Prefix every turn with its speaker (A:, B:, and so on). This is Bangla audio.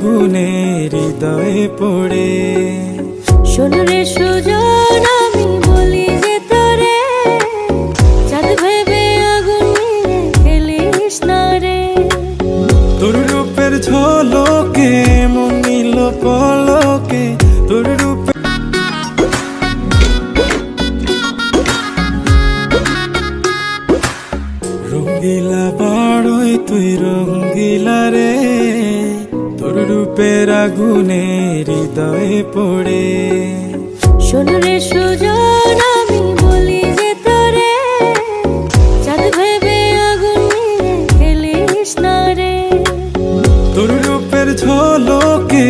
A: আগুনে হৃদয়ে পড়ে।
B: শোন রে সুজন, আমি বলি যে তোরে, চাঁদ ভেবে আগুন নিয়ে খেলিস না রে।
A: তোর রূপের ঝলকে মন নিল পলকে, তোর রূপে রঙ্গিলা বাড়ই তুই রঙ্গিলা রে, তোর রূপের আগুনে হৃদয়ে পড়ে।
B: শোন রে সুজন, আমি বলি যে তোরে, চাঁদ ভেবে আগুন নিয়ে খেলিস না রে।
A: তোর রূপের ঝলকে